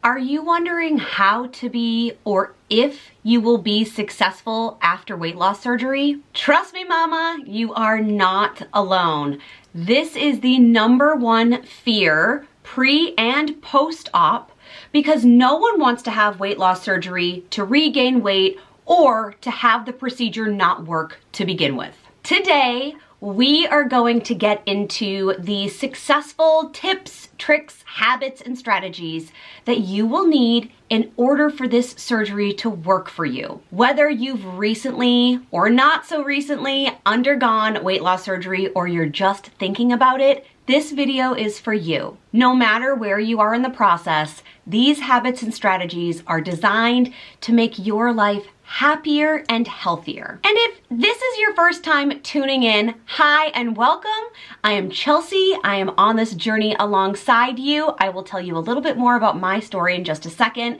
Are you wondering how to be or if you will be successful after weight loss surgery? Trust me, mama, you are not alone. This is the #1 fear pre and post-op because no one wants to have weight loss surgery to regain weight or to have the procedure not work to begin with. Today, we are going to get into the successful tips, tricks, habits, and strategies that you will need in order for this surgery to work for you. Whether you've recently or not so recently undergone weight loss surgery or you're just thinking about it, this video is for you. No matter where you are in the process, these habits and strategies are designed to make your life happier and healthier. And if this is your first time tuning in, hi and welcome. I am Chelsea. I am on this journey alongside you. I will tell you a little bit more about my story in just a second.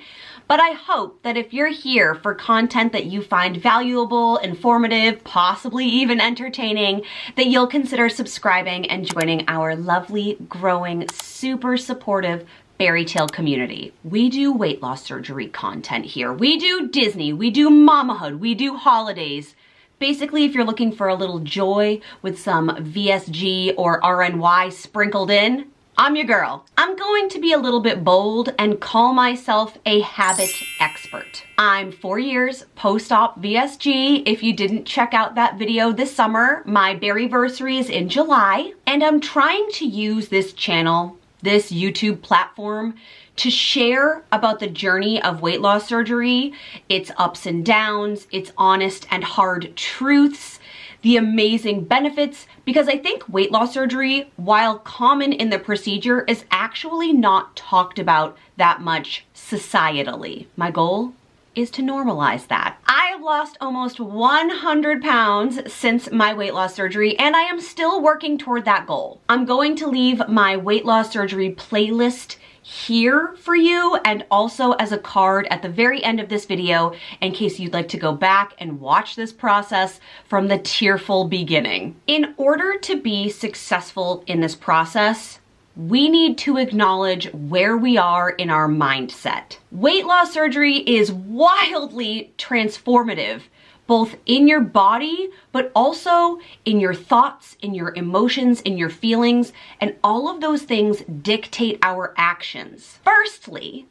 But I hope that if you're here for content that you find valuable, informative, possibly even entertaining, that you'll consider subscribing and joining our lovely, growing, super supportive BariTale community. We do weight loss surgery content here. We do Disney, we do mamahood, we do holidays. Basically, if you're looking for a little joy with some VSG or RNY sprinkled in, I'm your girl. I'm going to be a little bit bold and call myself a habit expert. I'm 4 years post-op VSG. If you didn't check out that video this summer, my Bariversary is in July, and I'm trying to use this channel, this YouTube platform, to share about the journey of weight loss surgery, its ups and downs, its honest and hard truths, the amazing benefits, because I think weight loss surgery, while common in the procedure, is actually not talked about that much societally. My goal is to normalize that. I have lost almost 100 pounds since my weight loss surgery, and I am still working toward that goal. I'm going to leave my weight loss surgery playlist here for you, and also as a card at the very end of this video in case you'd like to go back and watch this process from the tearful beginning. In order to be successful in this process, we need to acknowledge where we are in our mindset. Weight loss surgery is wildly transformative, both in your body, but also in your thoughts, in your emotions, in your feelings, and all of those things dictate our actions. Firstly,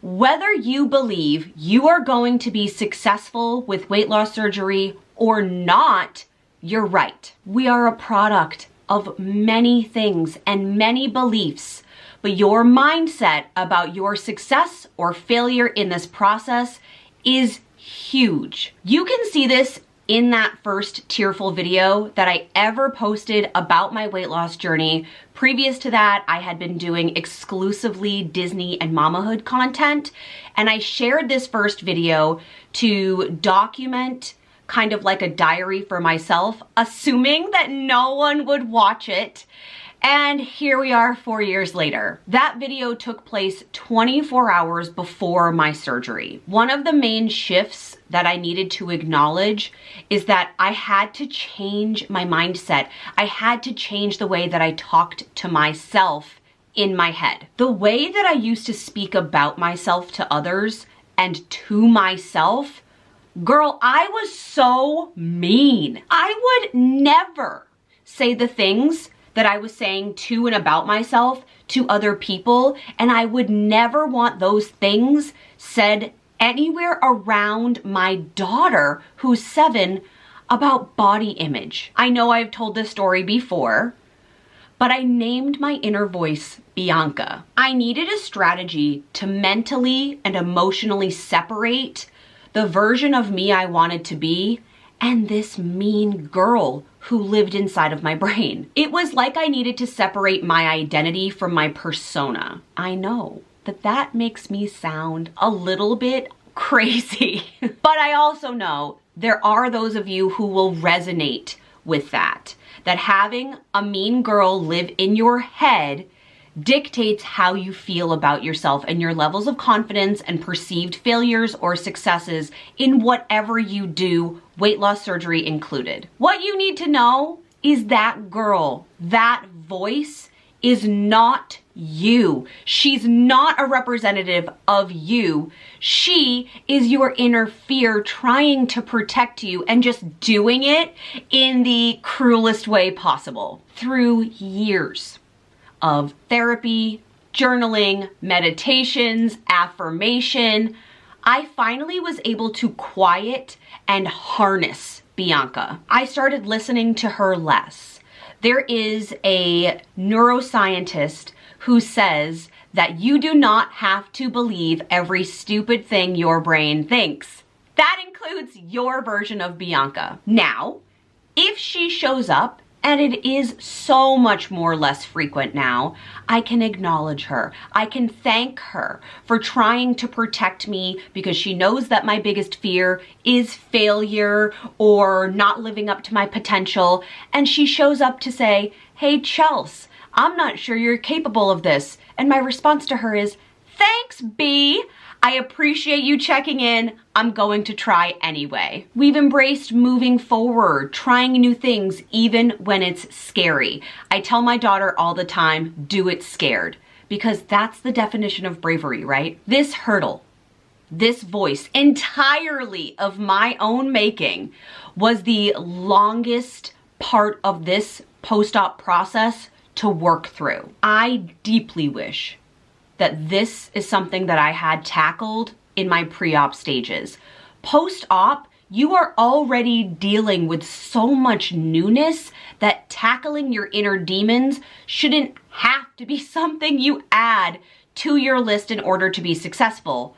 whether you believe you are going to be successful with weight loss surgery or not, you're right. We are a product of many things and many beliefs, but your mindset about your success or failure in this process is huge. You can see this in that first tearful video that I ever posted about my weight loss journey. Previous to that, I had been doing exclusively Disney and mamahood content, and I shared this first video to document kind of like a diary for myself, assuming that no one would watch it. And here we are 4 years later. That video took place 24 hours before my surgery. One of the main shifts that I needed to acknowledge is that I had to change my mindset. I had to change the way that I talked to myself in my head. The way that I used to speak about myself to others and to myself, girl, I was so mean. I would never say the things that I was saying to and about myself to other people, and I would never want those things said anywhere around my daughter, who's 7, about body image. I know I've told this story before, but I named my inner voice Bianca. I needed a strategy to mentally and emotionally separate the version of me I wanted to be and this mean girl who lived inside of my brain. It was like I needed to separate my identity from my persona. I know that makes me sound a little bit crazy, but I also know there are those of you who will resonate with that having a mean girl live in your head dictates how you feel about yourself and your levels of confidence and perceived failures or successes in whatever you do, weight loss surgery included. What you need to know is that girl, that voice is not you. She's not a representative of you. She is your inner fear trying to protect you and just doing it in the cruelest way possible. Through years of therapy, journaling, meditations, affirmation, I finally was able to quiet and harness Bianca. I started listening to her less. There is a neuroscientist who says that you do not have to believe every stupid thing your brain thinks. That includes your version of Bianca. Now, if she shows up, and it is so much more less frequent now, I can acknowledge her. I can thank her for trying to protect me because she knows that my biggest fear is failure or not living up to my potential. And she shows up to say, hey, Chels, I'm not sure you're capable of this. And my response to her is, thanks, B. I appreciate you checking in. I'm going to try anyway. We've embraced moving forward, trying new things, even when it's scary. I tell my daughter all the time, do it scared, because that's the definition of bravery, right? This hurdle, this voice, entirely of my own making, was the longest part of this post-op process to work through. I deeply wish that this is something that I had tackled in my pre-op stages. Post-op, you are already dealing with so much newness that tackling your inner demons shouldn't have to be something you add to your list in order to be successful.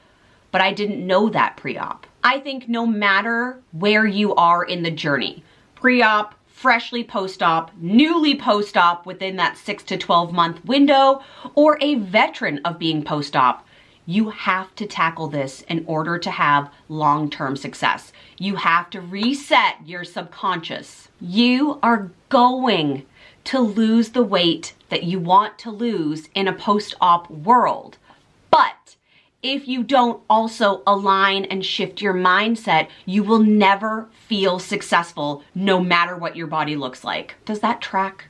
But I didn't know that pre-op. I think no matter where you are in the journey, pre-op, freshly post-op, newly post-op within that 6 to 12 month window, or a veteran of being post-op, you have to tackle this in order to have long-term success. You have to reset your subconscious. You are going to lose the weight that you want to lose in a post-op world. But if you don't also align and shift your mindset, you will never feel successful no matter what your body looks like. Does that track?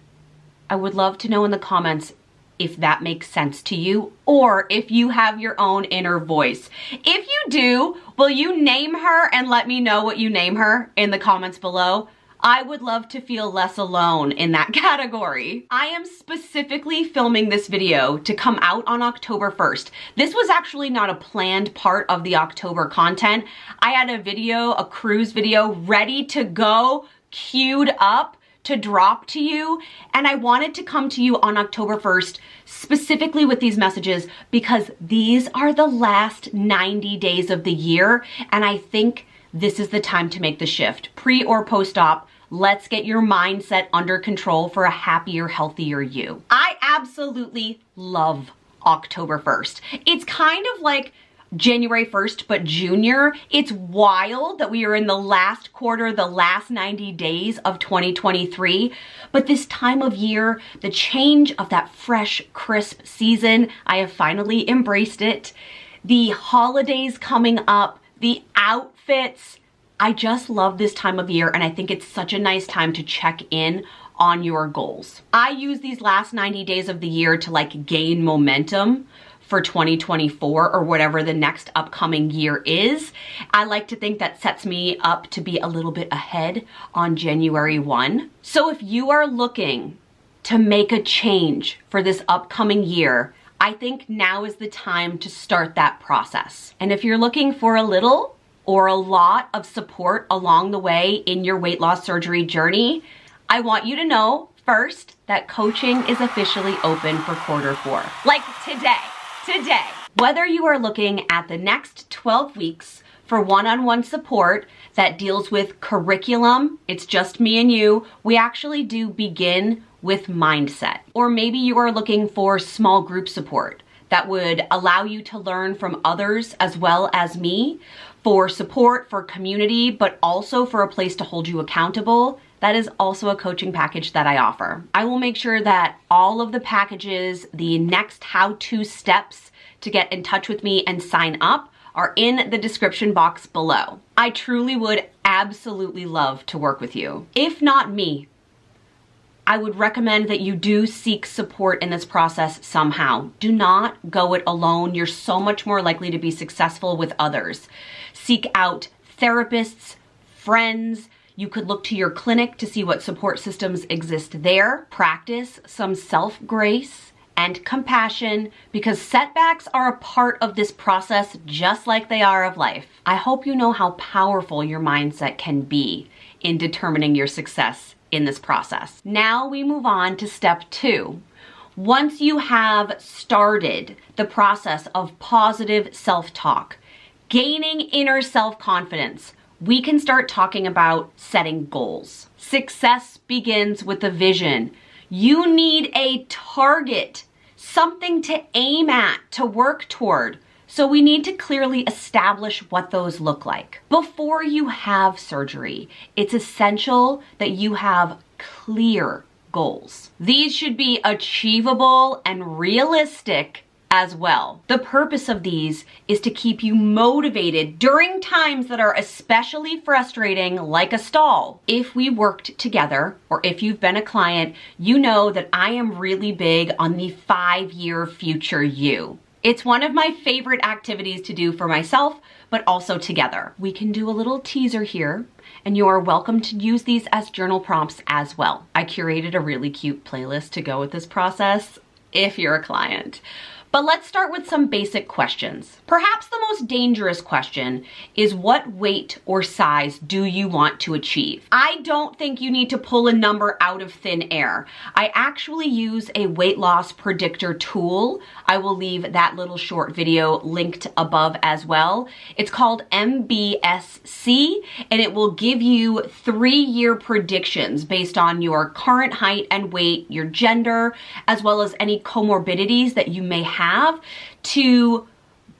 I would love to know in the comments if that makes sense to you, or if you have your own inner voice. If you do, will you name her and let me know what you name her in the comments below? I would love to feel less alone in that category. I am specifically filming this video to come out on October 1st. This was actually not a planned part of the October content. I had a video, a cruise video, ready to go, queued up to drop to you, and I wanted to come to you on October 1st specifically with these messages because these are the last 90 days of the year, and I think this is the time to make the shift. Pre or post-op, let's get your mindset under control for a happier, healthier you. I absolutely love October 1st. It's kind of like January 1st, but junior. It's wild that we are in the last quarter, the last 90 days of 2023. But this time of year, the change of that fresh, crisp season, I have finally embraced it. The holidays coming up, the outfits. I just love this time of year, and I think it's such a nice time to check in on your goals. I use these last 90 days of the year to like gain momentum for 2024 or whatever the next upcoming year is. I like to think that sets me up to be a little bit ahead on January 1. So if you are looking to make a change for this upcoming year, I think now is the time to start that process. And if you're looking for a little or a lot of support along the way in your weight loss surgery journey, I want you to know first that coaching is officially open for Q4. Like today. Whether you are looking at the next 12 weeks for one-on-one support that deals with curriculum, it's just me and you, we actually do begin with mindset. Or maybe you are looking for small group support that would allow you to learn from others as well as me, for support, for community, but also for a place to hold you accountable. That is also a coaching package that I offer. I will make sure that all of the packages, the next how-to steps to get in touch with me and sign up are in the description box below. I truly would absolutely love to work with you. If not me, I would recommend that you do seek support in this process somehow. Do not go it alone. You're so much more likely to be successful with others. Seek out therapists, friends. You could look to your clinic to see what support systems exist there. Practice some self-grace and compassion, because setbacks are a part of this process just like they are of life. I hope you know how powerful your mindset can be in determining your success in this process. Now we move on to step 2. Once you have started the process of positive self-talk, gaining inner self-confidence, we can start talking about setting goals. Success begins with a vision. You need a target, something to aim at, to work toward. So we need to clearly establish what those look like. Before you have surgery, it's essential that you have clear goals. These should be achievable and realistic as well. The purpose of these is to keep you motivated during times that are especially frustrating, like a stall. If we worked together, or if you've been a client, you know that I am really big on the 5-year future you. It's one of my favorite activities to do for myself, but also together. We can do a little teaser here, and you are welcome to use these as journal prompts as well. I curated a really cute playlist to go with this process if you're a client. But let's start with some basic questions. Perhaps the most dangerous question is, what weight or size do you want to achieve? I don't think you need to pull a number out of thin air. I actually use a weight loss predictor tool. I will leave that little short video linked above as well. It's called MBSC, and it will give you 3-year predictions based on your current height and weight, your gender, as well as any comorbidities that you may have, to,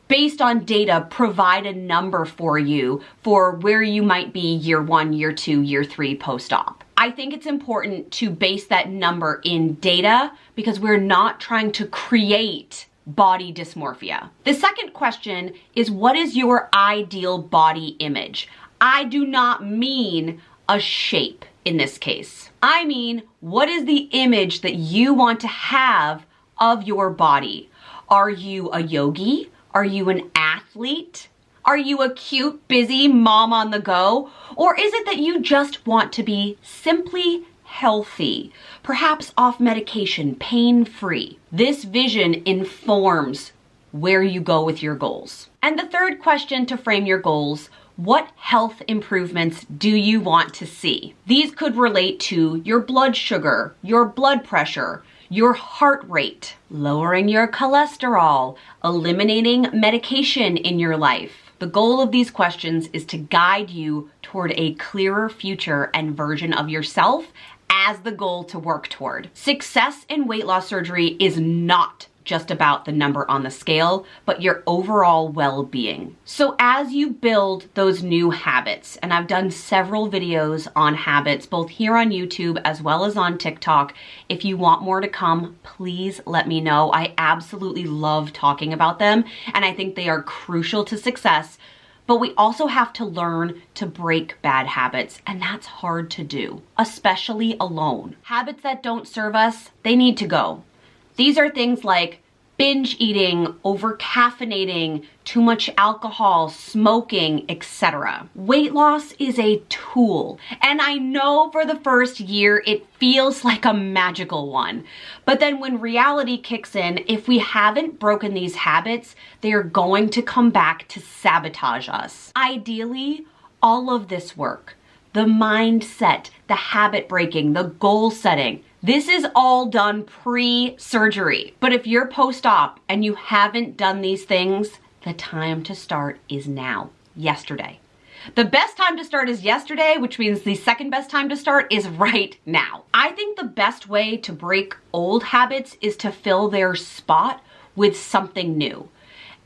based on data, provide a number for you for where you might be year 1, year 2, year 3 post-op. I think it's important to base that number in data because we're not trying to create body dysmorphia. The second question is, what is your ideal body image? I do not mean a shape in this case. I mean, what is the image that you want to have of your body? Are you a yogi? Are you an athlete? Are you a cute, busy mom on the go? Or is it that you just want to be simply healthy, perhaps off medication, pain-free? This vision informs where you go with your goals. And the third question to frame your goals: what health improvements do you want to see? These could relate to your blood sugar, your blood pressure, your heart rate, lowering your cholesterol, eliminating medication in your life. The goal of these questions is to guide you toward a clearer future and version of yourself as the goal to work toward. Success in weight loss surgery is not just about the number on the scale, but your overall well-being. So as you build those new habits, and I've done several videos on habits, both here on YouTube as well as on TikTok. If you want more to come, please let me know. I absolutely love talking about them, and I think they are crucial to success. But we also have to learn to break bad habits, and that's hard to do, especially alone. Habits that don't serve us, they need to go. These are things like binge eating, over caffeinating, too much alcohol, smoking, etc. Weight loss is a tool, and I know for the first year it feels like a magical one. But then when reality kicks in, if we haven't broken these habits, they are going to come back to sabotage us. Ideally, all of this work, the mindset, the habit breaking, the goal setting, this is all done pre-surgery. But if you're post-op and you haven't done these things, the time to start is now, yesterday. The best time to start is yesterday, which means the second best time to start is right now. I think the best way to break old habits is to fill their spot with something new.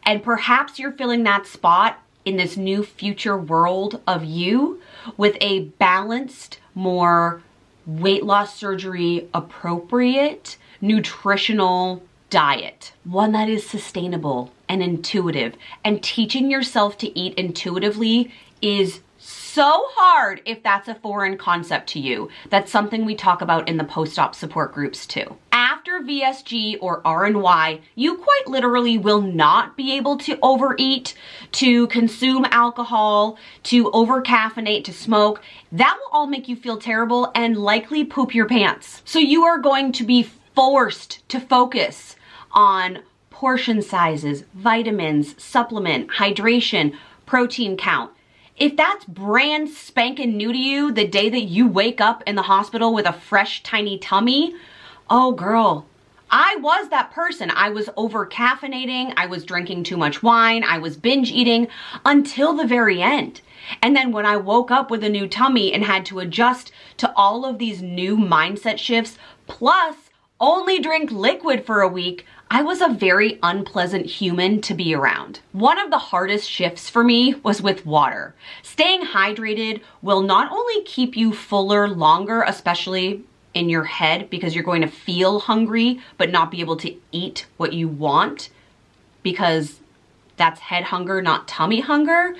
And perhaps you're filling that spot in this new future world of you with a balanced, more weight loss surgery appropriate nutritional diet. One that is sustainable and intuitive. And teaching yourself to eat intuitively is so hard if that's a foreign concept to you. That's something we talk about in the post-op support groups too. After VSG or RNY, you quite literally will not be able to overeat, to consume alcohol, to over-caffeinate, to smoke. That will all make you feel terrible and likely poop your pants. So you are going to be forced to focus on portion sizes, vitamins, supplement, hydration, protein count. If that's brand spanking new to you the day that you wake up in the hospital with a fresh, tiny tummy, oh girl, I was that person. I was over caffeinating, I was drinking too much wine, I was binge eating until the very end. And then when I woke up with a new tummy and had to adjust to all of these new mindset shifts, plus only drink liquid for a week, I was a very unpleasant human to be around. One of the hardest shifts for me was with water. Staying hydrated will not only keep you fuller longer, especially in your head, because you're going to feel hungry but not be able to eat what you want, because that's head hunger, not tummy hunger.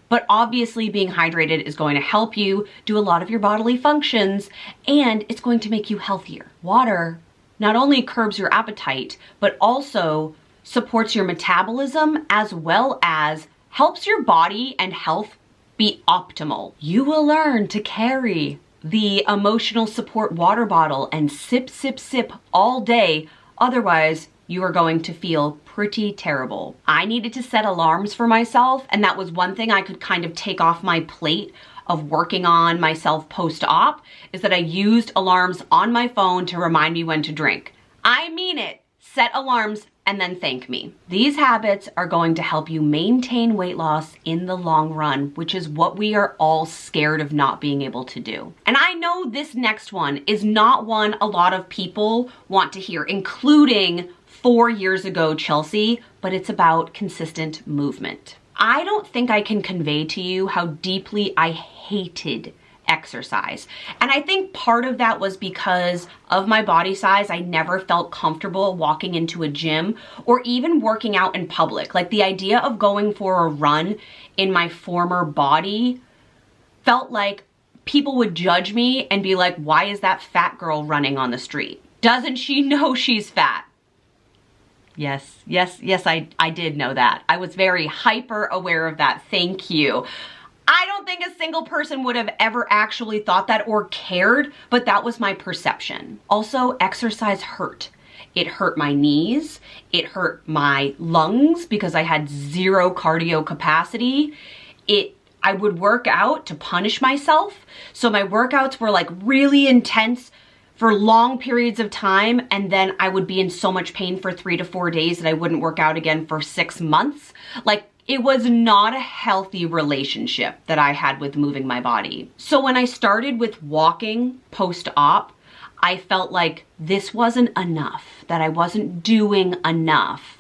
But obviously being hydrated is going to help you do a lot of your bodily functions, and it's going to make you healthier. Water not only curbs your appetite, but also supports your metabolism as well as helps your body and health be optimal. You will learn to carry the emotional support water bottle and sip, sip, sip all day. Otherwise, you are going to feel pretty terrible. I needed to set alarms for myself, and that was one thing I could kind of take off my plate of working on myself post-op, is that I used alarms on my phone to remind me when to drink. I mean it. Set alarms and then thank me. These habits are going to help you maintain weight loss in the long run, which is what we are all scared of not being able to do. And I know this next one is not one a lot of people want to hear, including 4 years ago Chelsea, but it's about consistent movement. I don't think I can convey to you how deeply I hated exercise. And I think part of that was because of my body size. I never felt comfortable walking into a gym or even working out in public. Like the idea of going for a run in my former body felt like people would judge me and be like, why is that fat girl running on the street? Doesn't she know she's fat? Yes, I did know that. I was very hyper aware of that. Thank you. I don't think a single person would have ever actually thought that or cared, but that was my perception. Also, exercise hurt. It hurt my knees. It hurt my lungs because I had zero cardio capacity. I would work out to punish myself. So my workouts were like really intense for long periods of time, and then I would be in so much pain for 3 to 4 days that I wouldn't work out again for 6 months. Like, it was not a healthy relationship that I had with moving my body. So when I started with walking post-op, I felt like this wasn't enough, that I wasn't doing enough.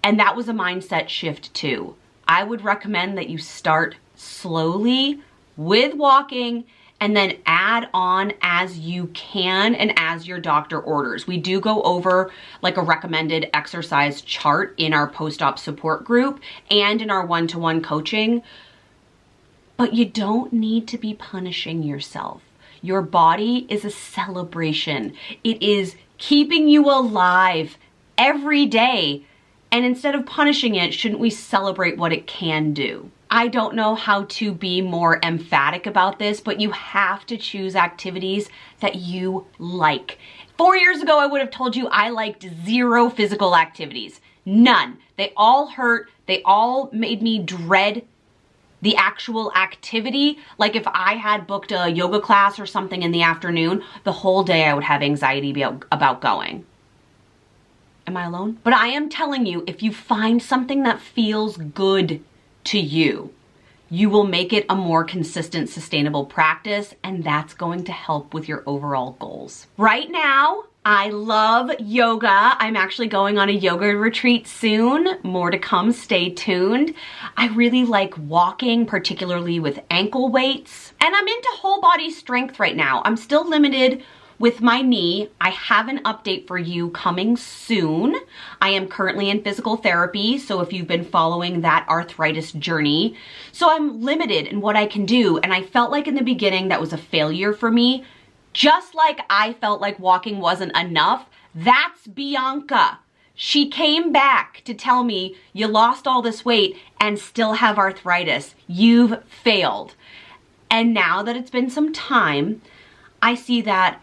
And that was a mindset shift too. I would recommend that you start slowly with walking and then add on as you can and as your doctor orders. We do go over like a recommended exercise chart in our post-op support group and in our one-to-one coaching, but you don't need to be punishing yourself. Your body is a celebration. It is keeping you alive every day. And instead of punishing it, shouldn't we celebrate what it can do? I don't know how to be more emphatic about this, but you have to choose activities that you like. 4 years ago, I would have told you I liked 0 physical activities. None. They all hurt. They all made me dread the actual activity. Like if I had booked a yoga class or something in the afternoon, the whole day I would have anxiety about going. Am I alone? But I am telling you, if you find something that feels good to you, you will make it a more consistent, sustainable practice, and that's going to help with your overall goals. Right now, I love yoga. I'm actually going on a yoga retreat soon. More to come, stay tuned. I really like walking, particularly with ankle weights. And I'm into whole body strength right now. I'm still limited with my knee. I have an update for you coming soon. I am currently in physical therapy, so if you've been following that arthritis journey, so I'm limited in what I can do, and I felt like in the beginning that was a failure for me. Just like I felt like walking wasn't enough, that's Bianca. She came back to tell me, you lost all this weight and still have arthritis. You've failed. And now that it's been some time, I see that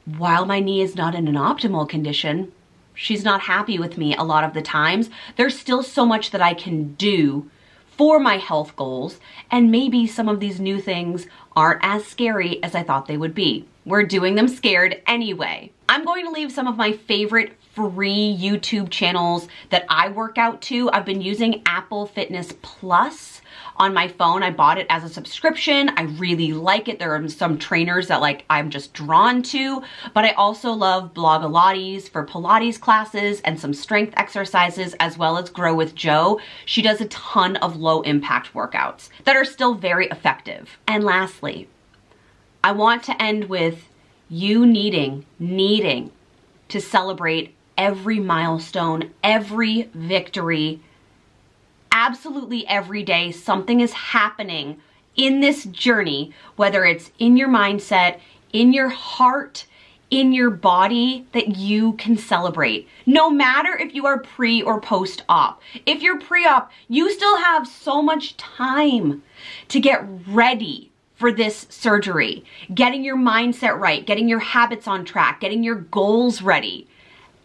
while my knee is not in an optimal condition, she's not happy with me a lot of the times. There's still so much that I can do for my health goals, and maybe some of these new things aren't as scary as I thought they would be. We're doing them scared anyway. I'm going to leave some of my favorite free YouTube channels that I work out to. I've been using Apple Fitness Plus on my phone. I bought it as a subscription. I really like it. There are some trainers that I'm just drawn to, but I also love Blogilates for Pilates classes and some strength exercises, as well as Grow with Jo. She does a ton of low impact workouts that are still very effective. And lastly, I want to end with you needing to celebrate every milestone, every victory. Absolutely every day, something is happening in this journey, whether it's in your mindset, in your heart, in your body, that you can celebrate. No matter if you are pre or post-op. If you're pre-op, you still have so much time to get ready for this surgery, getting your mindset right, getting your habits on track, getting your goals ready.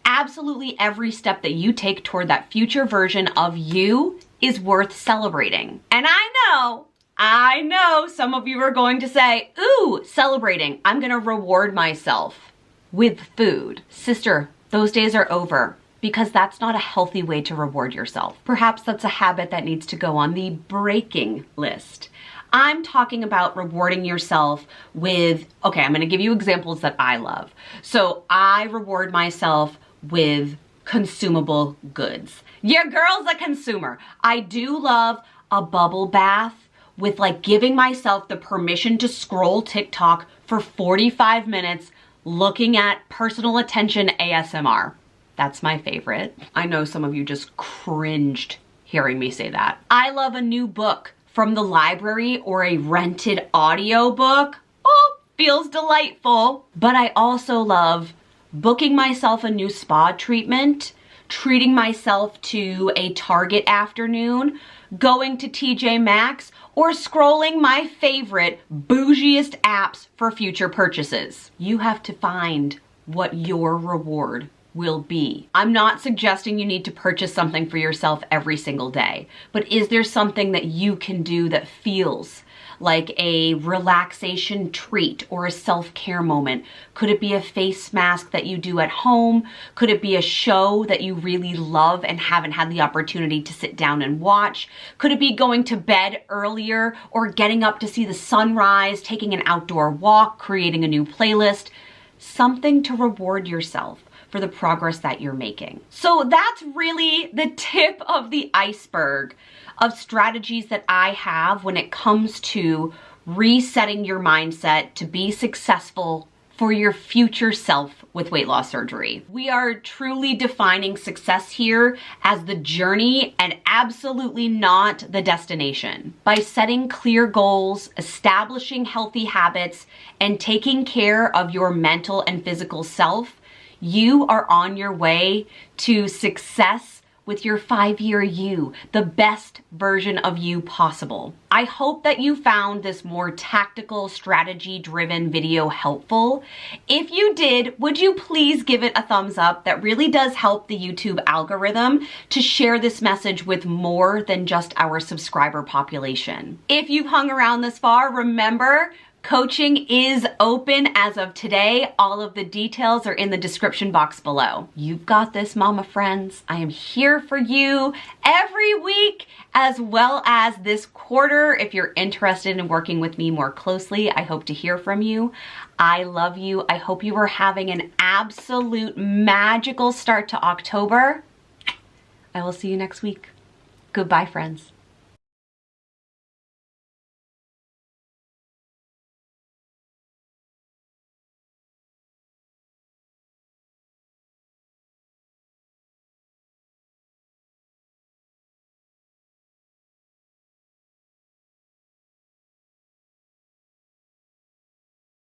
Absolutely every step that you take toward that future version of you is worth celebrating. And I know some of you are going to say, ooh, celebrating, I'm gonna reward myself with food. Sister, those days are over, because that's not a healthy way to reward yourself. Perhaps that's a habit that needs to go on the breaking list. I'm talking about rewarding yourself with, okay, I'm gonna give you examples that I love. So I reward myself with consumable goods. Your girl's a consumer. I do love a bubble bath with giving myself the permission to scroll TikTok for 45 minutes looking at personal attention ASMR. That's my favorite. I know some of you just cringed hearing me say that. I love a new book from the library or a rented audiobook. Oh, feels delightful. But I also love booking myself a new spa treatment, treating myself to a Target afternoon, going to TJ Maxx, or scrolling my favorite bougiest apps for future purchases. You have to find what your reward will be. I'm not suggesting you need to purchase something for yourself every single day, but is there something that you can do that feels like a relaxation treat or a self-care moment? Could it be a face mask that you do at home? Could it be a show that you really love and haven't had the opportunity to sit down and watch? Could it be going to bed earlier or getting up to see the sunrise, taking an outdoor walk, creating a new playlist? Something to reward yourself for the progress that you're making. So that's really the tip of the iceberg of strategies that I have when it comes to resetting your mindset to be successful for your future self with weight loss surgery. We are truly defining success here as the journey and absolutely not the destination. By setting clear goals, establishing healthy habits, and taking care of your mental and physical self, you are on your way to success with your 5-year you, the best version of you possible. I hope that you found this more tactical, strategy-driven video helpful. If you did, would you please give it a thumbs up? That really does help the YouTube algorithm to share this message with more than just our subscriber population. If you've hung around this far, remember, coaching is open as of today. All of the details are in the description box below. You've got this, mama friends. I am here for you every week, as well as this quarter. If you're interested in working with me more closely, I hope to hear from you. I love you. I hope you are having an absolute magical start to October. I will see you next week. Goodbye, friends.